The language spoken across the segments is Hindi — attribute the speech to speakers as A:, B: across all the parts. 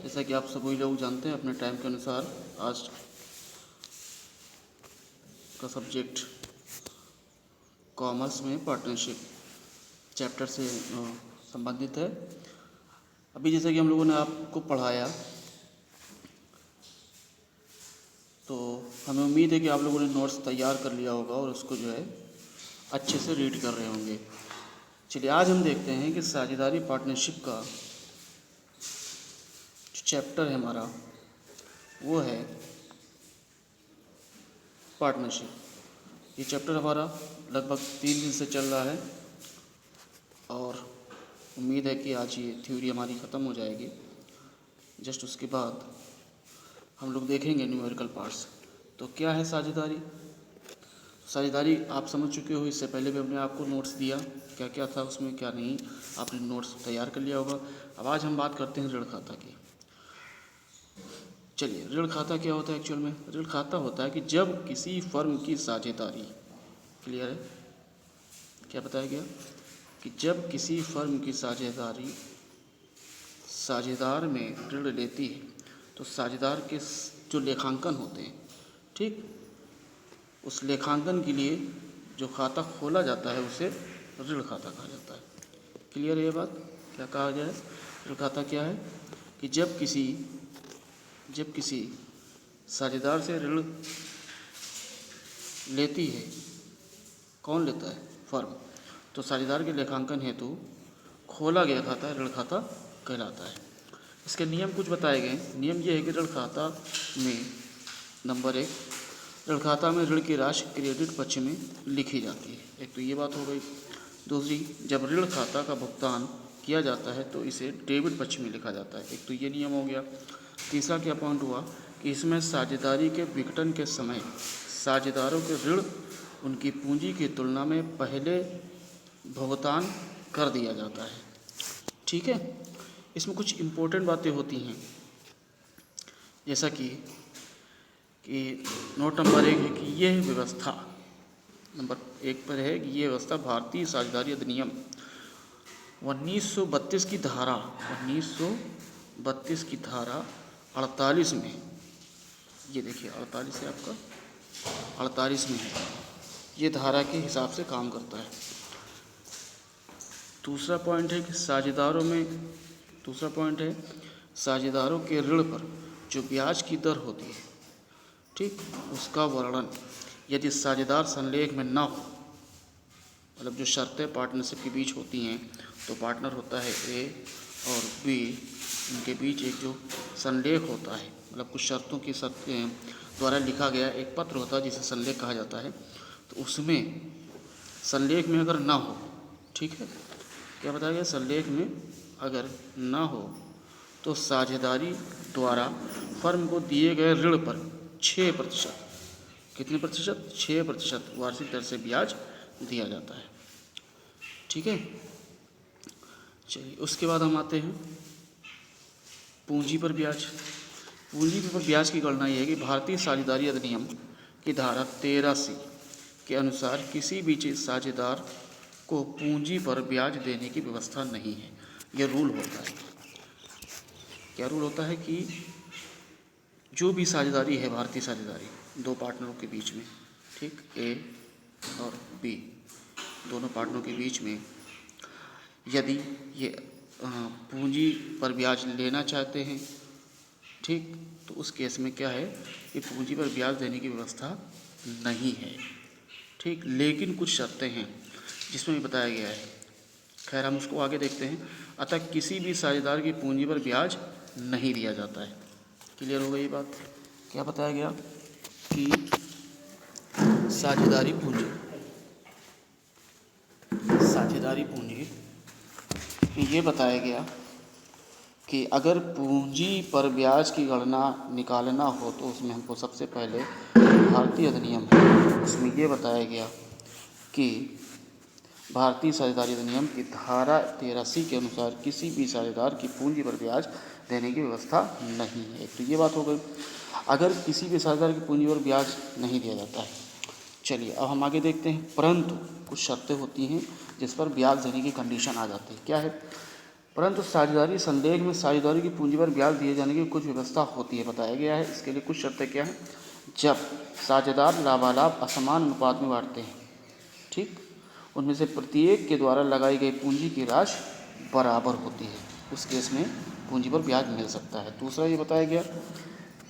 A: जैसा कि आप सभी लोग जानते हैं, अपने टाइम के अनुसार आज का सब्जेक्ट कॉमर्स में पार्टनरशिप चैप्टर से संबंधित है। अभी जैसा कि हम लोगों ने आपको पढ़ाया, तो हमें उम्मीद है कि आप लोगों ने नोट्स तैयार कर लिया होगा और उसको जो है अच्छे से रीड कर रहे होंगे। चलिए आज हम देखते हैं कि साझेदारी पार्टनरशिप का जो चैप्टर है हमारा वो है पार्टनरशिप। ये चैप्टर हमारा लगभग 3 दिन से चल रहा है और उम्मीद है कि आज ये थ्योरी हमारी ख़त्म हो जाएगी। जस्ट उसके बाद हम लोग देखेंगे न्यूमेरिकल पार्ट्स। तो क्या है साझेदारी? साझेदारी आप समझ चुके हो, इससे पहले भी हमने आपको नोट्स दिया, क्या क्या था उसमें क्या नहीं, आपने नोट्स तैयार कर लिया होगा। अब आज हम बात करते हैं ऋण खाता की। चलिए, ऋण खाता क्या होता है एक्चुअल में? ऋण खाता होता है कि जब किसी फर्म की साझेदारी, क्लियर है क्या बताया गया, कि जब किसी फर्म की साझेदार में ऋण लेती है तो साझेदार के जो लेखांकन होते हैं, ठीक, उस लेखांकन के लिए जो खाता खोला जाता है उसे ऋण खाता कहा जाता है। क्लियर है ये बात? क्या कहा गया है? ऋण खाता क्या है कि जब किसी साझेदार से ऋण लेती है, कौन लेता है? फर्म। तो साझेदार के लेखांकन हेतु खोला गया खाता ऋण खाता कहलाता है। इसके नियम कुछ बताए गए। नियम ये है कि ऋण खाता में नंबर 1, ऋण खाता में ऋण की राशि क्रेडिट पक्ष में लिखी जाती है। एक तो ये बात हो गई। दूसरी, जब ऋण खाता का भुगतान किया जाता है तो इसे डेबिट पक्ष में लिखा जाता है। एक तो ये नियम हो गया। तीसरा क्या पॉइंट हुआ कि इसमें साझेदारी के विघटन के समय साझेदारों के ऋण उनकी पूंजी की तुलना में पहले भुगतान कर दिया जाता है। ठीक है, इसमें कुछ इम्पोर्टेंट बातें होती हैं, जैसा कि नोट नंबर 1 है कि यह व्यवस्था, नंबर 1 पर है कि ये व्यवस्था भारतीय साझेदारी अधिनियम 1932 की धारा 48 में, ये देखिए 48 है आपका, 48 में है, ये धारा के हिसाब से काम करता है। दूसरा पॉइंट है साझेदारों के ऋण पर जो ब्याज की दर होती है, ठीक, उसका वर्णन यदि साझेदार संलेख में ना हो, मतलब जो शर्तें पार्टनरशिप के बीच होती हैं, तो पार्टनर होता है ए और बी, इनके बीच एक जो संलेख होता है, मतलब कुछ शर्तों की शर्तें द्वारा लिखा गया एक पत्र होता है जिसे संलेख कहा जाता है। तो उसमें संलेख में अगर ना हो, ठीक है, क्या बताया गया, संलेख में अगर ना हो तो साझेदारी द्वारा फर्म को दिए गए ऋण पर 6%, कितने प्रतिशत? 6% वार्षिक दर से ब्याज दिया जाता है। ठीक है, चलिए उसके बाद हम आते हैं पूंजी पर ब्याज। पूंजी पर ब्याज की गणना यह है कि भारतीय साझेदारी अधिनियम की धारा 13C के अनुसार किसी भी साझेदार को पूंजी पर ब्याज देने की व्यवस्था नहीं है। यह रूल होता है। क्या रूल होता है कि जो भी साझेदारी है, भारतीय साझेदारी 2 पार्टनरों के बीच में, ठीक, ए और बी, दोनों पार्टनरों के बीच में यदि ये पूंजी पर ब्याज लेना चाहते हैं, ठीक, तो उस केस में क्या है कि पूंजी पर ब्याज देने की व्यवस्था नहीं है। ठीक, लेकिन कुछ शर्तें हैं जिसमें भी बताया गया है। खैर हम उसको आगे देखते हैं। अतः किसी भी साझेदार की पूंजी पर ब्याज नहीं दिया जाता है। क्लियर हो गई ये बात? क्या बताया गया कि साझेदारी पूंजी ये बताया गया कि अगर पूंजी पर ब्याज की गणना निकालना हो तो उसमें हमको सबसे पहले भारतीय अधिनियम है, उसमें ये बताया गया कि भारतीय साझेदारी अधिनियम की धारा 13C के अनुसार किसी भी साझेदार की पूंजी पर ब्याज देने की व्यवस्था नहीं है। तो ये बात हो गई, अगर किसी भी साझेदार की पूंजी पर ब्याज नहीं दिया जाता है। चलिए अब हम आगे देखते हैं, परंतु कुछ शर्तें होती हैं जिस पर ब्याज देने की कंडीशन आ जाती है। क्या है? परंतु साझेदारी संलेख में साझेदारी की पूंजी पर ब्याज दिए जाने की कुछ व्यवस्था होती है, बताया गया है। इसके लिए कुछ शर्तें क्या हैं? जब साझेदार लाभालाभ असमान अनुपात में बांटते हैं, ठीक, उनमें से प्रत्येक के द्वारा लगाई गई पूंजी की राशि बराबर होती है, उस केस में पूंजी पर ब्याज मिल सकता है। दूसरा ये बताया गया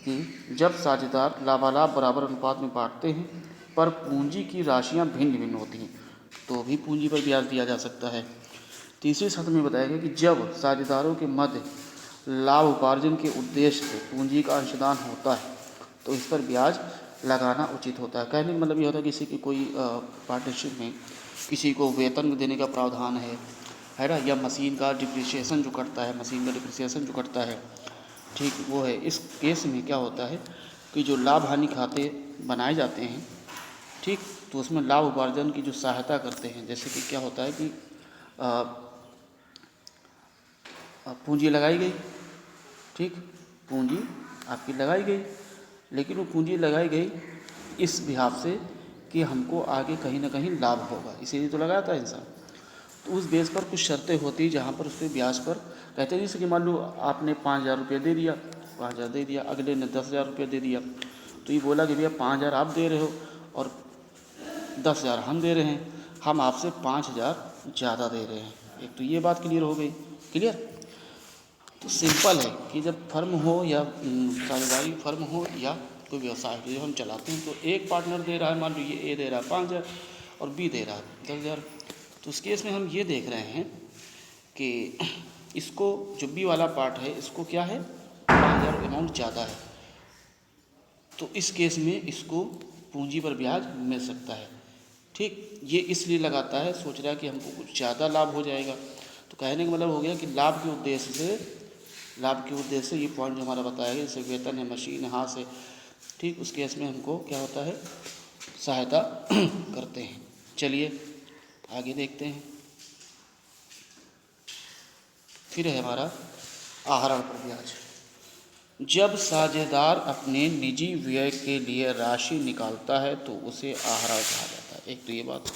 A: कि जब साझेदार लाभालाभ बराबर अनुपात में बांटते हैं पर पूंजी की राशियां भिन्न भिन्न होती हैं, तो भी पूंजी पर ब्याज दिया जा सकता है। तीसरी शर्त में बताया गया कि जब साझेदारों के मध्य लाभ उपार्जन के उद्देश्य से पूंजी का अंशदान होता है तो इस पर ब्याज लगाना उचित होता है। कहने का मतलब ये होता है किसी की कोई पार्टनरशिप में किसी को वेतन देने का प्रावधान है ना, या मशीन का डिप्रिसिएशन जो कटता है, मशीन का डिप्रिसिएशन जो कटता है, ठीक, वो है। इस केस में क्या होता है कि जो लाभ हानि खाते बनाए जाते हैं, ठीक, तो उसमें लाभ उपार्जन की जो सहायता करते हैं, जैसे कि क्या होता है कि पूंजी लगाई गई, ठीक, पूंजी आपकी लगाई गई, लेकिन वो पूंजी लगाई गई इस बिहाफ से कि हमको आगे कहीं ना कहीं लाभ होगा, इसीलिए तो लगाया था इंसान। तो उस बेस पर कुछ शर्तें होती जहाँ पर उसके ब्याज पर कहते हैं, जैसे कि मान लो आपने 5,000 रुपये दे दिया, 5,000 दे दिया, अगले ने 10,000 रुपये दे दिया, तो ये बोला कि भैया 5,000 आप दे रहे हो और 10,000 हम दे रहे हैं, हम आपसे 5,000 ज़्यादा दे रहे हैं। एक तो ये बात क्लियर हो गई। क्लियर? तो सिंपल है कि जब फर्म हो या साझेदारी फर्म हो या कोई व्यवसाय जो हम चलाते हैं, तो एक पार्टनर दे रहा है, मान लो ये ए दे रहा है 5,000 और बी दे रहा है 10,000, तो उस केस में हम ये देख रहे हैं कि इसको जो बी वाला पार्ट है इसको क्या है 5,000 अमाउंट ज़्यादा है, तो इस केस में इसको पूंजी पर ब्याज मिल सकता है। ठीक, ये इसलिए लगाता है, सोच रहा है कि हमको कुछ ज़्यादा लाभ हो जाएगा। तो कहने का मतलब हो गया कि लाभ के उद्देश्य से ये पॉइंट जो हमारा बताया गया, जैसे वेतन है, मशीन है, हाथ से, ठीक, उस केस में हमको क्या होता है, सहायता करते हैं। चलिए आगे देखते हैं। फिर है हमारा आहरण पर ब्याज। जब साझेदार अपने निजी व्यय के लिए राशि निकालता है तो उसे आहरण कहा जाता है। एक तो ये बात,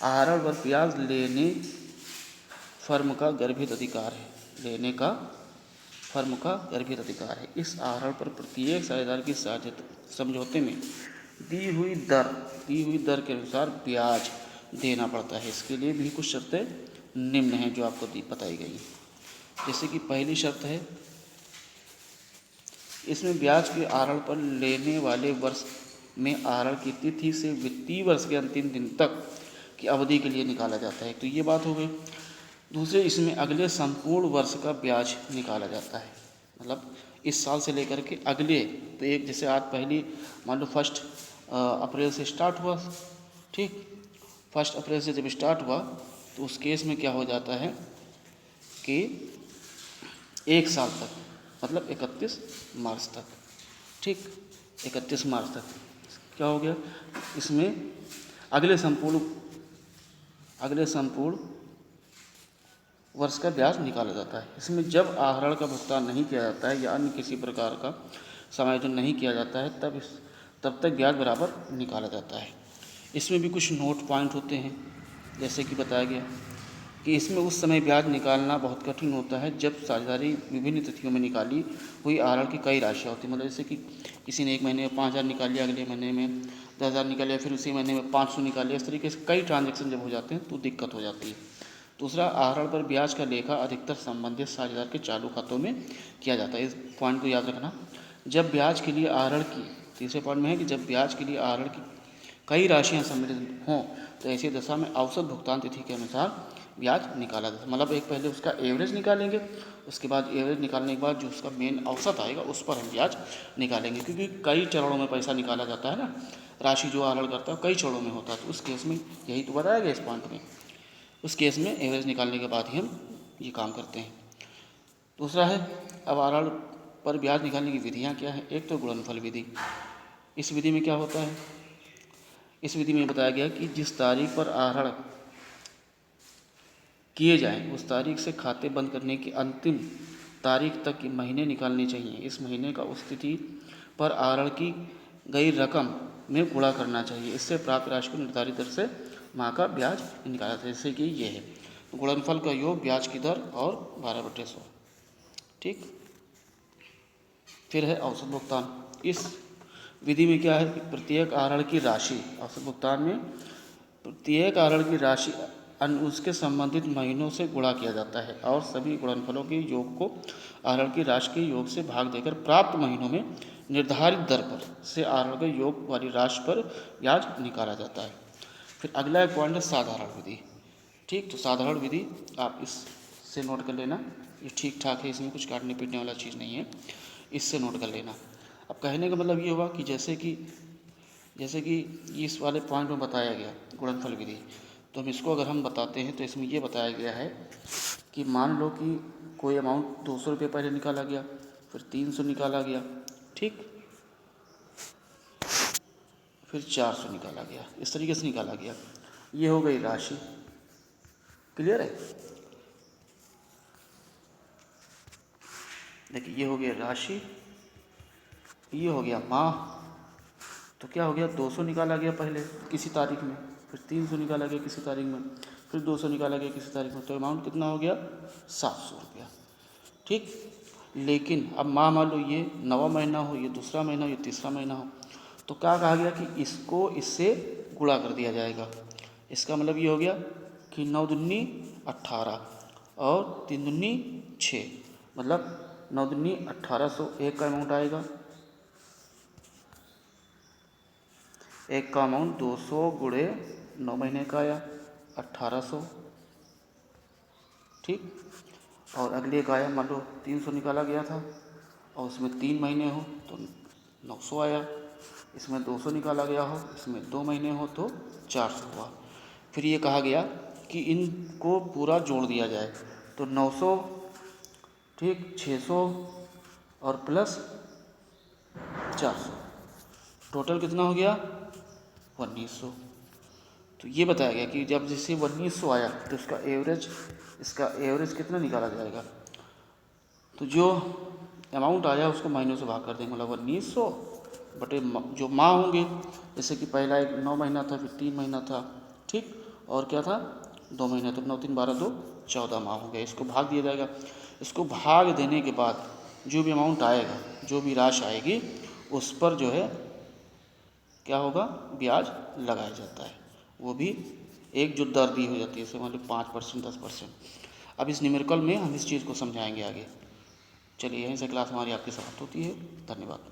A: आहरण पर ब्याज लेने फर्म का गर्भित अधिकार है, लेने का फर्म का गर्भित अधिकार है। इस आहरण पर प्रत्येक साझेदार की समझौते में दी हुई दर के अनुसार ब्याज देना पड़ता है। इसके लिए भी कुछ शर्तें निम्न हैं जो आपको बताई गई। जैसे कि पहली शर्त है, इसमें ब्याज के आहरण पर लेने वाले वर्ष में आहरण की तिथि से वित्तीय वर्ष के अंतिम दिन तक की अवधि के लिए निकाला जाता है। तो ये बात हो गई। दूसरे, इसमें अगले संपूर्ण वर्ष का ब्याज निकाला जाता है, मतलब इस साल से लेकर के अगले, तो एक जैसे आज पहली मान लो 1 अप्रैल से स्टार्ट हुआ, ठीक, 1 अप्रैल से जब स्टार्ट हुआ तो उस केस में क्या हो जाता है कि 1 साल तक, मतलब 31 मार्च तक, ठीक, 31 मार्च तक क्या हो गया, इसमें अगले संपूर्ण वर्ष का ब्याज निकाला जाता है। इसमें जब आहरण का भुगतान नहीं किया जाता है या अन्य किसी प्रकार का समायोजन नहीं किया जाता है तब तक ब्याज बराबर निकाला जाता है। इसमें भी कुछ नोट पॉइंट होते हैं, जैसे कि बताया गया कि इसमें उस समय ब्याज निकालना बहुत कठिन होता है जब साझेदारी विभिन्न तिथियों में निकाली हुई आहरण की कई राशियाँ होती हैं। मतलब जैसे कि किसी ने एक महीने में 5,000 निकाल लिया, अगले महीने में 10,000 निकाल लिया, फिर उसी महीने में 500 निकाल लिया, इस तरीके से कई ट्रांजैक्शन जब हो जाते हैं तो दिक्कत हो जाती है। दूसरा, आहरण पर ब्याज का लेखा अधिकतर संबंधित साझेदार के चालू खातों में किया जाता है। इस पॉइंट को याद रखना। जब ब्याज के लिए आहरण की, तीसरे पॉइंट में है कि जब ब्याज के लिए आहरण की कई राशियाँ सम्मिलित हों तो ऐसी दशा में औसत भुगतान तिथि के अनुसार ब्याज निकाला जाता है। मतलब एक पहले उसका एवरेज निकालेंगे, उसके बाद एवरेज निकालने के बाद जो उसका मेन औसत आएगा उस पर हम ब्याज निकालेंगे, क्योंकि कई चरणों में पैसा निकाला जाता है ना, राशि जो आहरण करता है कई चरणों में होता है, तो उस केस में यही तो बताया गया इस पॉइंट में। उस केस में एवरेज निकालने के बाद ही हम ये काम करते हैं। दूसरा है, अब आहरण पर ब्याज निकालने की विधियाँ क्या हैं। एक तो गुणनफल विधि। इस विधि में क्या होता है, इस विधि में बताया गया कि जिस तारीख पर आहरण किए जाएं उस तारीख से खाते बंद करने की अंतिम तारीख तक के महीने निकालने चाहिए। इस महीने का उस तिथि पर आहरण की गई रकम में गुणा करना चाहिए। इससे प्राप्त राशि को निर्धारित दर से माह का ब्याज निकाला जाता है, जैसे कि ये है। गुणनफल का योग, ब्याज की दर और 12/100। ठीक। फिर है औसत भुगतान। इस विधि में क्या है कि प्रत्येक आहरण की राशि, औसत भुगतान में प्रत्येक आहरण की राशि उसके संबंधित महीनों से गुणा किया जाता है और सभी गुणनफलों के योग को आहरण की राशि के योग से भाग देकर प्राप्त महीनों में निर्धारित दर पर से आहरण के योग वाली राशि पर ब्याज निकाला जाता है। फिर अगला एक पॉइंट है साधारण विधि। ठीक, तो साधारण विधि आप इससे नोट कर लेना, ये ठीक ठाक है, इसमें कुछ काटने पीटने वाला चीज़ नहीं है, इससे नोट कर लेना। अब कहने का मतलब ये हुआ कि जैसे कि इस वाले पॉइंट में बताया गया गुणनफल विधि, तो हम इसको अगर हम बताते हैं तो इसमें ये बताया गया है कि मान लो कि कोई अमाउंट 200 रुपये पहले निकाला गया, फिर 300 निकाला गया, ठीक, फिर 400 निकाला गया, इस तरीके से निकाला गया। ये हो गई राशि। क्लियर है? देखिए, ये हो गया राशि, ये हो गया माह। तो क्या हो गया, 200 निकाला गया पहले किसी तारीख में, फिर 300 निकाला गया किसी तारीख में, फिर 200 निकाला गया किसी तारीख में, तो अमाउंट कितना हो गया, 700 रुपया। ठीक। लेकिन अब मान लो ये 9वां महीना हो, ये दूसरा महीना हो, ये तीसरा महीना हो, तो क्या कहा गया कि इसको इससे गुणा कर दिया जाएगा। इसका मतलब ये हो गया कि 9 दूनी 18 और 3 दूनी 6, मतलब 9 दूनी 1801 का अमाउंट आएगा। एक का अमाउंट 200 गुणे 9 महीने का आया 1800। ठीक। और अगले का आया, मान लो 300 निकाला गया था और उसमें 3 महीने हो तो 900 आया, इसमें 200 निकाला गया हो, इसमें 2 महीने हो तो 400 हुआ। फिर ये कहा गया कि इनको पूरा जोड़ दिया जाए, तो 900, ठीक, 600 और प्लस 400, टोटल कितना हो गया, 1900। तो ये बताया गया कि जब जैसे 1900 आया तो इसका एवरेज कितना निकाला जाएगा। तो जो अमाउंट आया उसको महीनों से भाग कर देंगे, मतलब 1900 बटे जो माह होंगे, जैसे कि पहला एक 9 महीना था, फिर 3 महीना था, ठीक, और क्या था 2 महीना, तो 9 3 12 2 14 माह हो गया। इसको भाग दिया जाएगा। इसको भाग देने के बाद जो भी अमाउंट आएगा, जो भी राशि आएगी, उस पर जो है क्या होगा, ब्याज लगाया जाता है। वो भी एक जो दर दी हो जाती है, जैसे मान लो 5%, 10%। अब इस न्यूमेरिकल में हम इस चीज़ को समझाएंगे आगे। चलिए, यहीं से क्लास हमारी आपकी समाप्त होती है। धन्यवाद।